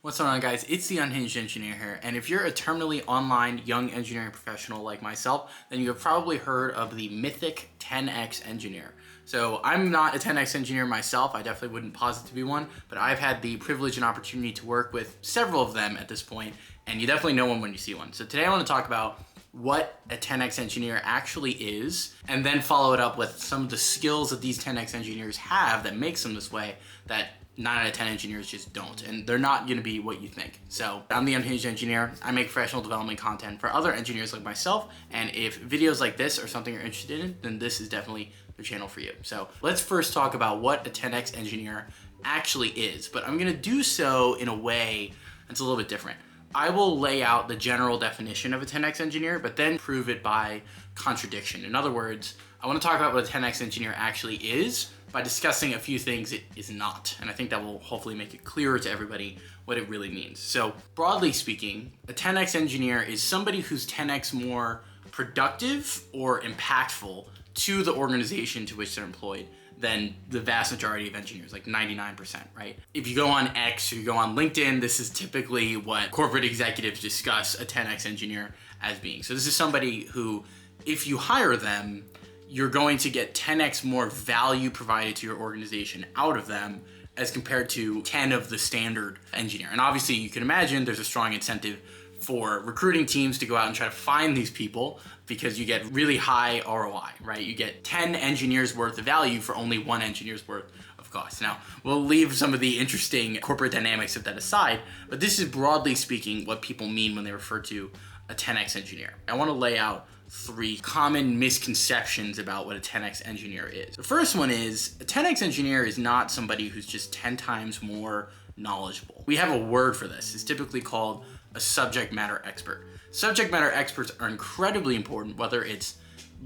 What's going on, guys? It's the Unhinged Engineer here, and if you're a terminally online young engineering professional like myself, then you have probably heard of the mythic 10x engineer. So I'm not a 10x engineer myself, I definitely wouldn't posit to be one, but I've had the privilege and opportunity to work with several of them at this point, and you definitely know one when you see one. So today I want to talk about what a 10x engineer actually is, and then follow it up with some of the skills that these 10x engineers have that makes them this way that 9 out of 10 engineers just don't, and they're not going to be what you think. So I'm the Unhinged Engineer. I make professional development content for other engineers like myself, and if videos like this are something you're interested in, then this is definitely the channel for you. So let's first talk about what a 10x engineer actually is, but I'm going to do so in a way that's a little bit different. I will lay out the general definition of a 10x engineer, but then prove it by contradiction. In other words, I want to talk about what a 10x engineer actually is by discussing a few things it is not. And I think that will hopefully make it clearer to everybody what it really means. So broadly speaking, a 10x engineer is somebody who's 10x more productive or impactful to the organization to which they're employed than the vast majority of engineers, like 99%, right? If you go on X or you go on LinkedIn, this is typically what corporate executives discuss a 10X engineer as being. So this is somebody who, if you hire them, you're going to get 10X more value provided to your organization out of them as compared to 10 of the standard engineer. And obviously you can imagine there's a strong incentive for recruiting teams to go out and try to find these people because you get really high ROI, right? You get 10 engineers worth of value for only 1 engineer's worth of cost. Now, we'll leave some of the interesting corporate dynamics of that aside, but this is broadly speaking what people mean when they refer to a 10X engineer. I want to lay out 3 common misconceptions about what a 10X engineer is. The first one is a 10X engineer is not somebody who's just 10 times more knowledgeable. We have a word for this. It's typically called a subject matter expert. Subject matter experts are incredibly important, whether it's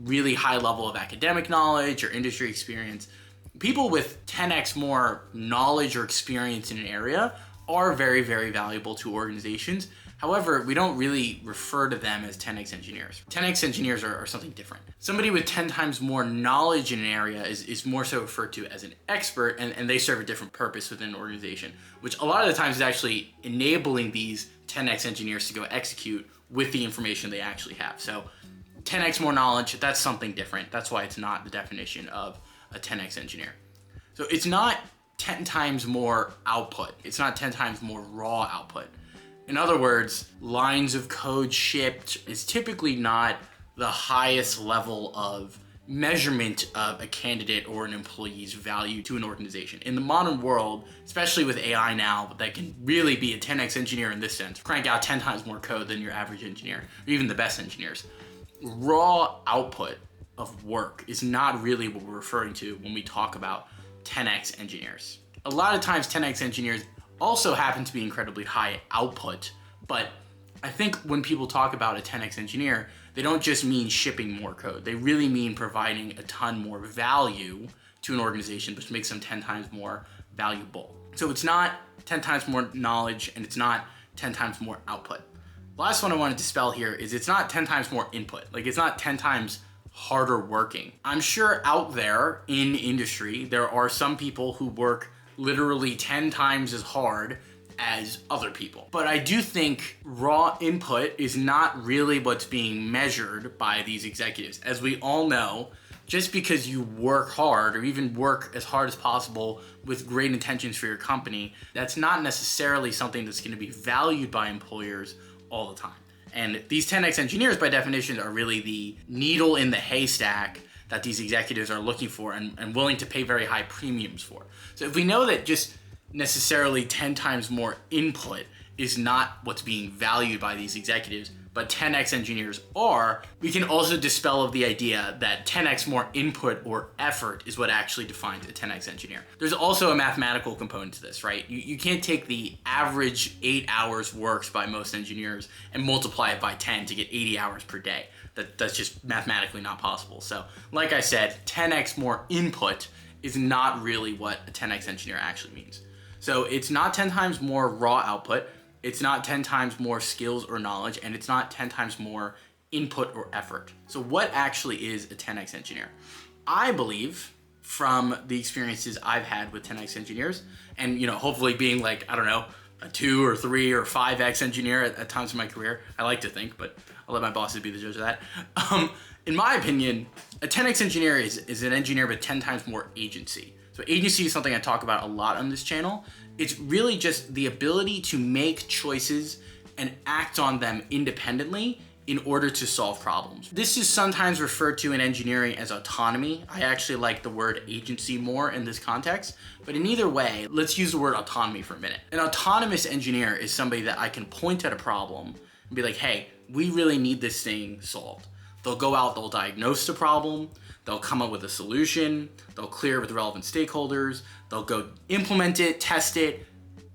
really high level of academic knowledge or industry experience. People with 10x more knowledge or experience in an area are very, very valuable to organizations. However, we don't really refer to them as 10x engineers. 10x engineers are something different. Somebody with 10 times more knowledge in an area is more so referred to as an expert, and they serve a different purpose within an organization, which a lot of the times is actually enabling these 10x engineers to go execute with the information they actually have. So 10x more knowledge, that's something different. That's why it's not the definition of a 10x engineer. So it's not 10 times more output. It's not 10 times more raw output. In other words, lines of code shipped is typically not the highest level of measurement of a candidate or an employee's value to an organization. In the modern world, especially with AI now, that can really be a 10x engineer in this sense, crank out 10 times more code than your average engineer, or even the best engineers. Raw output of work is not really what we're referring to when we talk about 10x engineers. A lot of times 10x engineers also happen to be incredibly high output, but I think when people talk about a 10x engineer, they don't just mean shipping more code. They really mean providing a ton more value to an organization, which makes them 10 times more valuable. So it's not 10 times more knowledge, and it's not 10 times more output. The last one I want to dispel here is it's not 10 times more input. Like, it's not 10 times harder working. I'm sure out there in industry, there are some people who work literally 10 times as hard as other people. But I do think raw input is not really what's being measured by these executives. As we all know, just because you work hard or even work as hard as possible with great intentions for your company, that's not necessarily something that's going to be valued by employers all the time. And these 10x engineers, by definition, are really the needle in the haystack that these executives are looking for and willing to pay very high premiums for. So if we know that just necessarily 10 times more input is not what's being valued by these executives, but 10x engineers are, we can also dispel of the idea that 10x more input or effort is what actually defines a 10x engineer. There's also a mathematical component to this, right? You can't take the average 8 hours worked by most engineers and multiply it by 10 to get 80 hours per day. That's just mathematically not possible. So like I said, 10x more input is not really what a 10x engineer actually means. So it's not 10 times more raw output, it's not 10 times more skills or knowledge, and it's not 10 times more input or effort. So what actually is a 10x engineer? I believe, from the experiences I've had with 10x engineers, and hopefully being like, I don't know, a 2 or 3 or 5x engineer at times in my career. I like to think, but I'll let my bosses be the judge of that. In my opinion, a 10x engineer is an engineer with 10 times more agency. So agency is something I talk about a lot on this channel. It's really just the ability to make choices and act on them independently in order to solve problems. This is sometimes referred to in engineering as autonomy. I actually like the word agency more in this context, but in either way, let's use the word autonomy for a minute. An autonomous engineer is somebody that I can point at a problem and be like, hey, we really need this thing solved. They'll go out, they'll diagnose the problem, they'll come up with a solution, they'll clear it with relevant stakeholders, they'll go implement it, test it,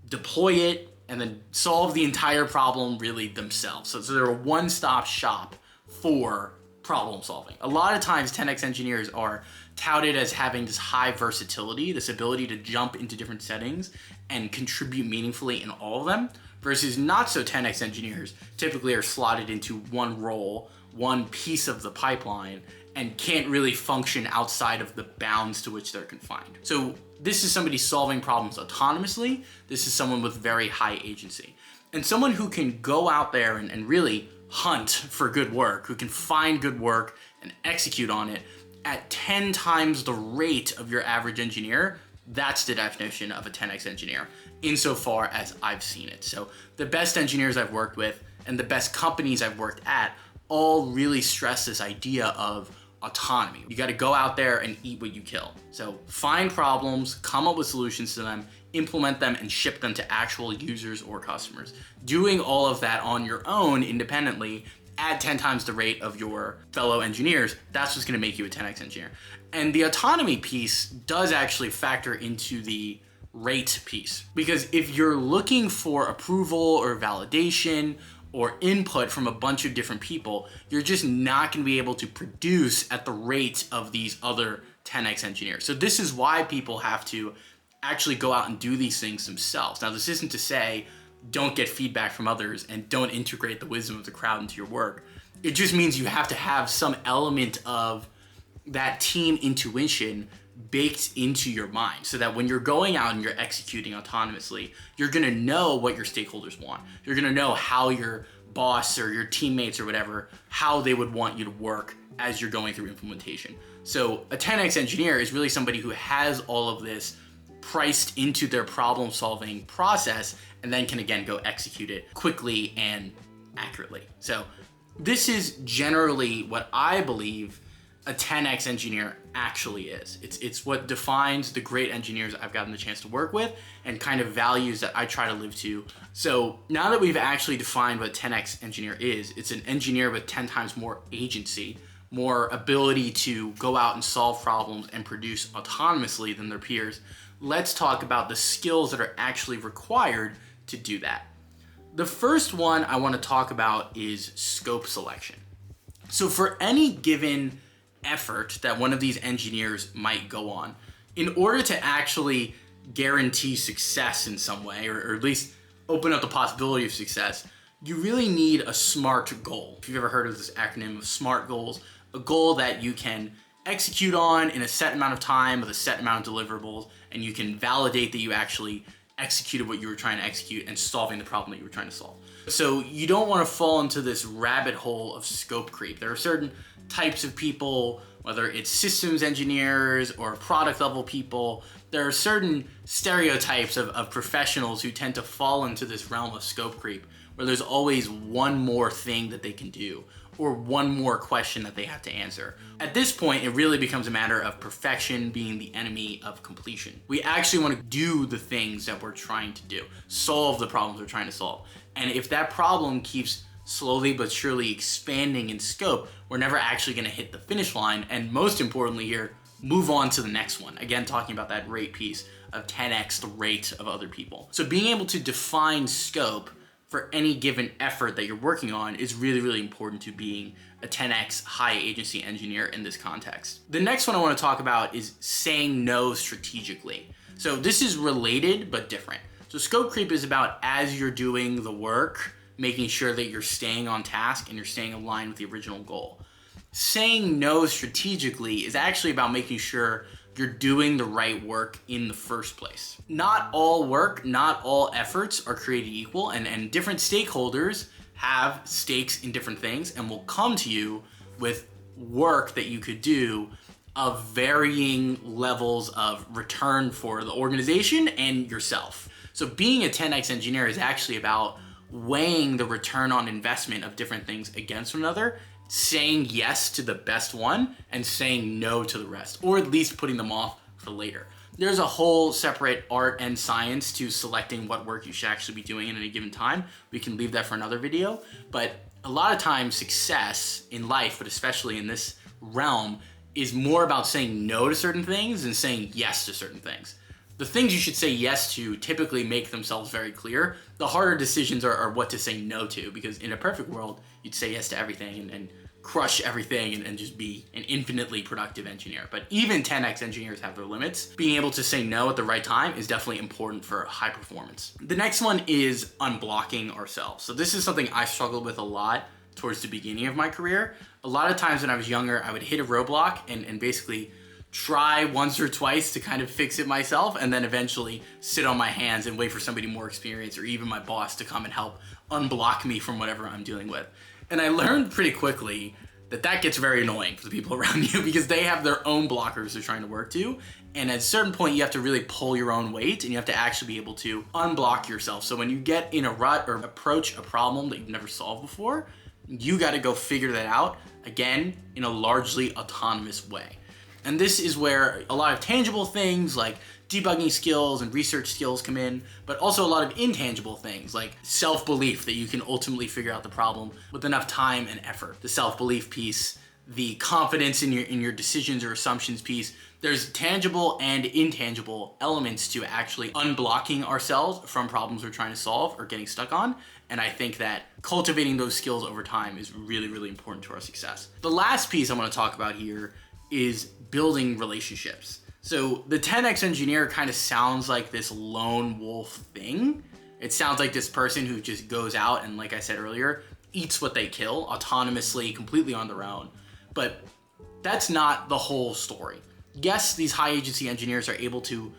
deploy it, and then solve the entire problem really themselves. So they're a one-stop shop for problem solving. A lot of times 10x engineers are touted as having this high versatility, this ability to jump into different settings and contribute meaningfully in all of them, versus not so 10x engineers typically are slotted into one role, one piece of the pipeline, and can't really function outside of the bounds to which they're confined. So this is somebody solving problems autonomously. This is someone with very high agency. And someone who can go out there and really hunt for good work, who can find good work and execute on it at 10 times the rate of your average engineer, that's the definition of a 10x engineer, insofar as I've seen it. So the best engineers I've worked with and the best companies I've worked at all really stress this idea of autonomy. You got to go out there and eat what you kill. So find problems, come up with solutions to them, implement them, and ship them to actual users or customers. Doing all of that on your own independently at 10 times the rate of your fellow engineers, that's what's going to make you a 10x engineer. And the autonomy piece does actually factor into the rate piece, because if you're looking for approval or validation or input from a bunch of different people, you're just not going to be able to produce at the rate of these other 10x engineers. So this is why people have to actually go out and do these things themselves. Now, this isn't to say don't get feedback from others and don't integrate the wisdom of the crowd into your work. It just means you have to have some element of that team intuition baked into your mind, so that when you're going out and you're executing autonomously, you're gonna know what your stakeholders want. You're gonna know how your boss or your teammates or whatever, how they would want you to work as you're going through implementation. So a 10x engineer is really somebody who has all of this priced into their problem solving process and then can again go execute it quickly and accurately. So this is generally what I believe a 10x engineer actually is. It's what defines the great engineers I've gotten the chance to work with and kind of values that I try to live to. So now that we've actually defined what 10x engineer is, it's an engineer with 10 times more agency, more ability to go out and solve problems and produce autonomously than their peers. Let's talk about the skills that are actually required to do that. The first one I want to talk about is scope selection. So for any given effort that one of these engineers might go on, in order to actually guarantee success in some way, or at least open up the possibility of success, you really need a SMART goal. If you've ever heard of this acronym of SMART goals, a goal that you can execute on in a set amount of time with a set amount of deliverables, and you can validate that you actually executed what you were trying to execute and solving the problem that you were trying to solve. So you don't want to fall into this rabbit hole of scope creep. There are certain types of people, whether it's systems engineers or product level people, there are certain stereotypes of professionals who tend to fall into this realm of scope creep, where there's always one more thing that they can do or one more question that they have to answer. At this point, it really becomes a matter of perfection being the enemy of completion. We actually want to do the things that we're trying to do, solve the problems we're trying to solve. And if that problem keeps slowly but surely expanding in scope, we're never actually going to hit the finish line. And most importantly here, move on to the next one. Again, talking about that rate piece of 10x the rate of other people. So being able to define scope for any given effort that you're working on is really, really important to being a 10x high agency engineer in this context. The next one I want to talk about is saying no strategically. So this is related but different. So scope creep is about, as you're doing the work, making sure that you're staying on task and you're staying aligned with the original goal. Saying no strategically is actually about making sure you're doing the right work in the first place. Not all work, not all efforts are created equal, and different stakeholders have stakes in different things and will come to you with work that you could do of varying levels of return for the organization and yourself. So being a 10x engineer is actually about weighing the return on investment of different things against one another, saying yes to the best one and saying no to the rest, or at least putting them off for later. There's a whole separate art and science to selecting what work you should actually be doing at any given time. We can leave that for another video, but a lot of times success in life, but especially in this realm, is more about saying no to certain things than saying yes to certain things. The things you should say yes to typically make themselves very clear. The harder decisions are what to say no to, because in a perfect world, you'd say yes to everything and crush everything and just be an infinitely productive engineer. But even 10x engineers have their limits. Being able to say no at the right time is definitely important for high performance. The next one is unblocking ourselves. So this is something I struggled with a lot towards the beginning of my career. A lot of times when I was younger, I would hit a roadblock and basically try once or twice to kind of fix it myself, and then eventually sit on my hands and wait for somebody more experienced or even my boss to come and help unblock me from whatever I'm dealing with. And I learned pretty quickly that that gets very annoying for the people around you, because they have their own blockers they're trying to work to. And at a certain point, you have to really pull your own weight, and you have to actually be able to unblock yourself. So when you get in a rut or approach a problem that you've never solved before, you got to go figure that out, again, in a largely autonomous way. And this is where a lot of tangible things like debugging skills and research skills come in, but also a lot of intangible things like self-belief that you can ultimately figure out the problem with enough time and effort. The self-belief piece, the confidence in your decisions or assumptions piece. There's tangible and intangible elements to actually unblocking ourselves from problems we're trying to solve or getting stuck on. And I think that cultivating those skills over time is really, really important to our success. The last piece I want to talk about here is building relationships. So the 10x engineer kind of sounds like this lone wolf thing. It sounds like this person who just goes out and, like I said earlier, eats what they kill autonomously, completely on their own. But that's not the whole story. Yes, these high agency engineers are able to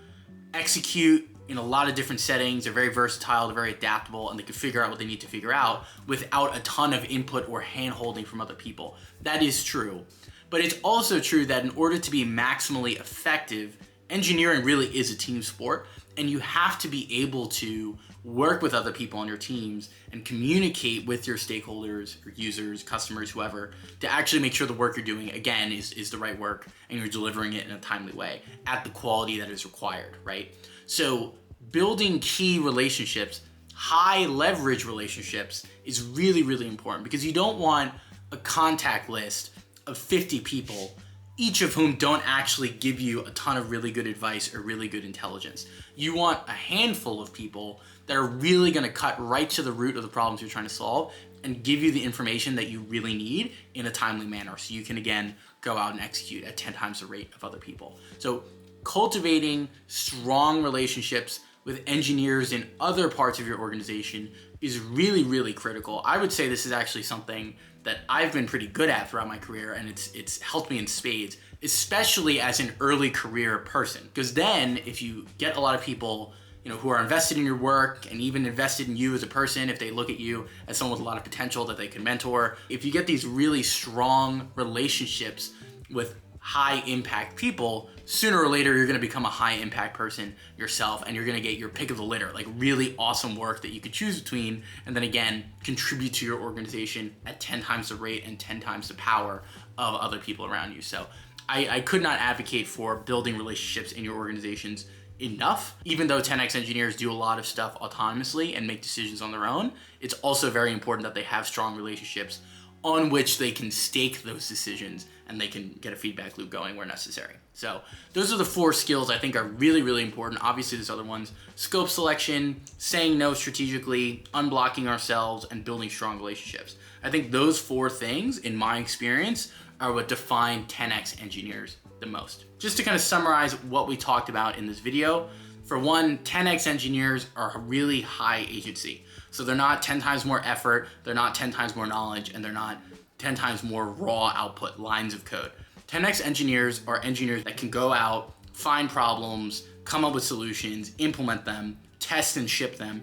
execute in a lot of different settings. They're very versatile, they're very adaptable, and they can figure out what they need to figure out without a ton of input or hand-holding from other people. That is true. But it's also true that in order to be maximally effective, engineering really is a team sport, and you have to be able to work with other people on your teams and communicate with your stakeholders or users, customers, whoever, to actually make sure the work you're doing, again, is the right work and you're delivering it in a timely way at the quality that is required, right? So building key relationships, high leverage relationships, is really, really important, because you don't want a contact list of 50 people, each of whom don't actually give you a ton of really good advice or really good intelligence. You want a handful of people that are really going to cut right to the root of the problems you're trying to solve and give you the information that you really need in a timely manner, so you can, again, go out and execute at 10 times the rate of other people. So cultivating strong relationships with engineers in other parts of your organization is really, really critical. I would say this is actually something that I've been pretty good at throughout my career, and it's helped me in spades, especially as an early career person. Because then if you get a lot of people, who are invested in your work and even invested in you as a person, if they look at you as someone with a lot of potential that they can mentor, if you get these really strong relationships with high impact people, sooner or later you're going to become a high impact person yourself, and you're going to get your pick of the litter, like really awesome work that you could choose between, and then again contribute to your organization at 10 times the rate and 10 times the power of other people around you. So I could not advocate for building relationships in your organizations enough. Even though 10x engineers do a lot of stuff autonomously and make decisions on their own, it's also very important that they have strong relationships on which they can stake those decisions and they can get a feedback loop going where necessary. So those are the 4 skills I think are really, really important. Obviously there's other ones: scope selection, saying no strategically, unblocking ourselves, and building strong relationships. I think those 4 things, in my experience, are what define 10x engineers the most. Just to kind of summarize what we talked about in this video, for one, 10x engineers are really high agency. So they're not 10 times more effort, they're not 10 times more knowledge, and they're not 10 times more raw output, lines of code. 10x engineers are engineers that can go out, find problems, come up with solutions, implement them, test and ship them,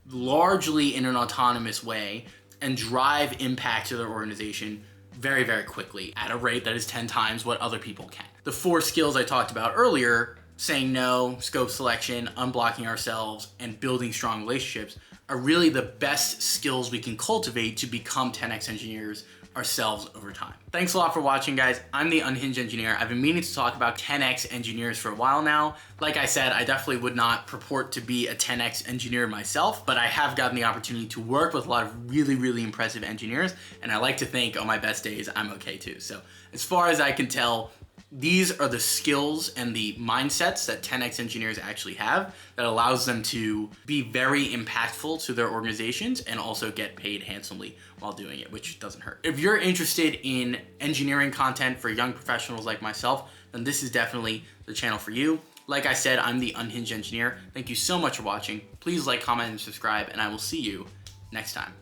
largely in an autonomous way, and drive impact to their organization very, very quickly at a rate that is 10 times what other people can. The 4 skills I talked about earlier, saying no, scope selection, unblocking ourselves, and building strong relationships, are really the best skills we can cultivate to become 10x engineers ourselves over time. Thanks a lot for watching, guys. I'm the Unhinged Engineer. I've been meaning to talk about 10x engineers for a while now. Like I said, I definitely would not purport to be a 10x engineer myself, but I have gotten the opportunity to work with a lot of really, really impressive engineers, and I like to think on my best days, I'm okay too. So as far as I can tell, these are the skills and the mindsets that 10x engineers actually have that allows them to be very impactful to their organizations and also get paid handsomely while doing it, which doesn't hurt. If you're interested in engineering content for young professionals like myself, then this is definitely the channel for you. Like I said, I'm the Unhinged Engineer. Thank you so much for watching. Please like, comment, and subscribe, and I will see you next time.